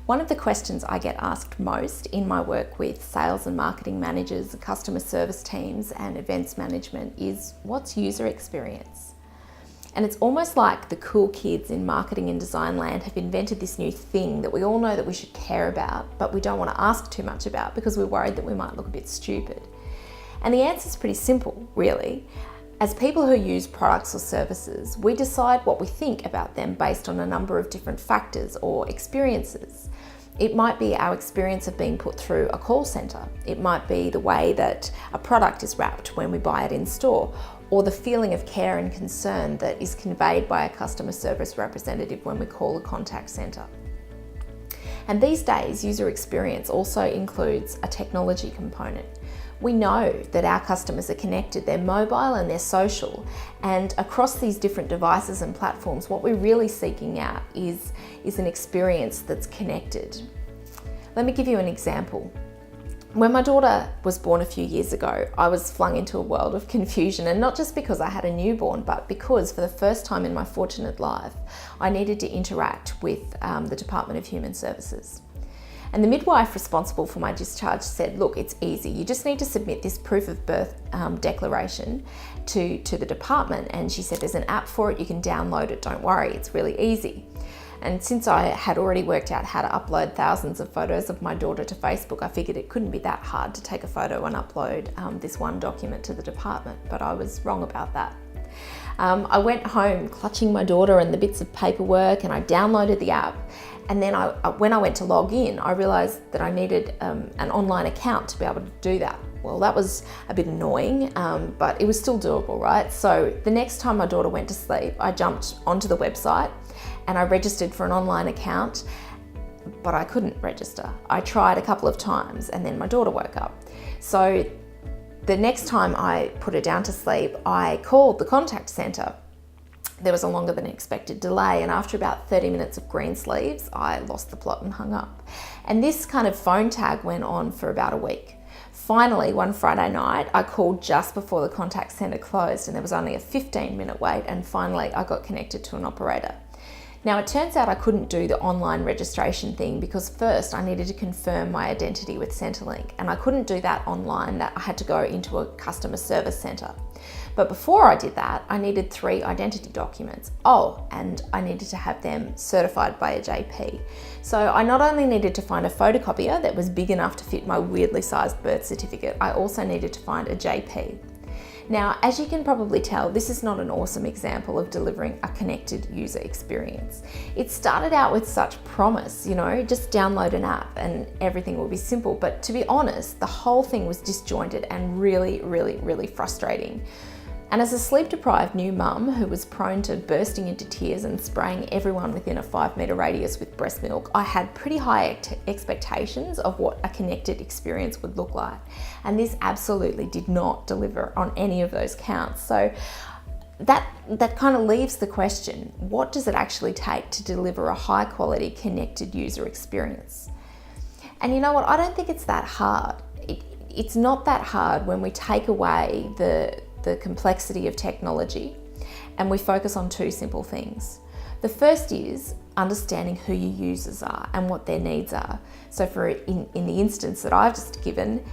One of the questions I get asked most in my work with sales and marketing managers, customer service teams, and events management is, what's user experience? And it's almost like the cool kids in marketing and design land have invented this new thing that we all know that we should care about, but we don't want to ask too much about because we're worried that we might look a bit stupid. And the answer is pretty simple, really. As people who use products or services, we decide what we think about them based on a number of different factors or experiences. It might be our experience of being put through a call centre. It might be the way that a product is wrapped when we buy it in store, or the feeling of care and concern that is conveyed by a customer service representative when we call a contact centre. And these days, user experience also includes a technology component. We know that our customers are connected, they're mobile and they're social, and across these different devices and platforms, what we're really seeking out is an experience that's connected. Let me give you an example. When my daughter was born a few years ago, I was flung into a world of confusion, and not just because I had a newborn, but because for the first time in my fortunate life, I needed to interact with the Department of Human Services. And the midwife responsible for my discharge said, look, it's easy. You just need to submit this proof of birth declaration to the department. And she said, there's an app for it, you can download it, don't worry, it's really easy. And since I had already worked out how to upload thousands of photos of my daughter to Facebook, I figured it couldn't be that hard to take a photo and upload this one document to the department, but I was wrong about that. I went home clutching my daughter and the bits of paperwork, and I downloaded the app. And then when I went to log in, I realized that I needed an online account to be able to do that. Well, that was a bit annoying, but it was still doable, right? So the next time my daughter went to sleep, I jumped onto the website and I registered for an online account, but I couldn't register. I tried a couple of times and then my daughter woke up. So the next time I put her down to sleep, I called the contact centre. There was a longer than expected delay, and after about 30 minutes of green sleeves, I lost the plot and hung up. And this kind of phone tag went on for about a week. Finally, one Friday night, I called just before the contact centre closed, and there was only a 15-minute wait, and finally I got connected to an operator. Now, it turns out I couldn't do the online registration thing because first I needed to confirm my identity with Centrelink, and I couldn't do that online. That I had to go into a customer service centre. But before I did that, I needed 3 identity documents. Oh, and I needed to have them certified by a JP. So I not only needed to find a photocopier that was big enough to fit my weirdly sized birth certificate, I also needed to find a JP. Now, as you can probably tell, this is not an awesome example of delivering a connected user experience. It started out with such promise, just download an app and everything will be simple. But to be honest, the whole thing was disjointed and really, really, really frustrating. And as a sleep-deprived new mum who was prone to bursting into tears and spraying everyone within a 5-metre radius with breast milk, I had pretty high expectations of what a connected experience would look like. And this absolutely did not deliver on any of those counts. So that kind of leaves the question, what does it actually take to deliver a high-quality connected user experience? And you know what? I don't think it's that hard. It's not that hard when we take away the complexity of technology and we focus on 2 simple things. The first is understanding who your users are and what their needs are. So in the instance that I've just given,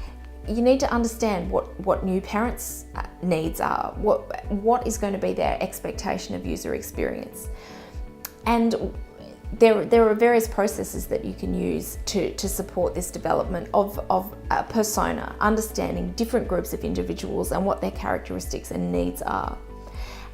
you need to understand what new parents' needs are, what is going to be their expectation of user experience. And there are various processes that you can use to support this development of a persona, understanding different groups of individuals and what their characteristics and needs are.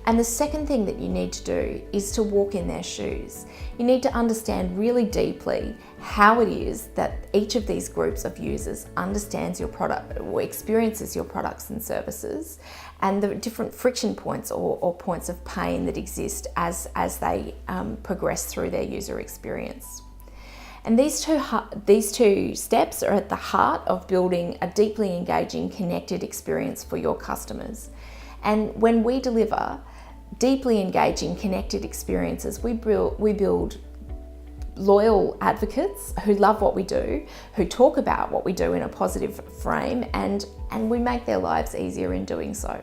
And the second thing that you need to do is to walk in their shoes. You need to understand really deeply how it is that each of these groups of users understands your product or experiences your products and services, and the different friction points or points of pain that exist as they progress through their user experience. And these two steps are at the heart of building a deeply engaging, connected experience for your customers. And when we deliver deeply engaging, connected experiences, we build loyal advocates who love what we do, who talk about what we do in a positive frame, and we make their lives easier in doing so.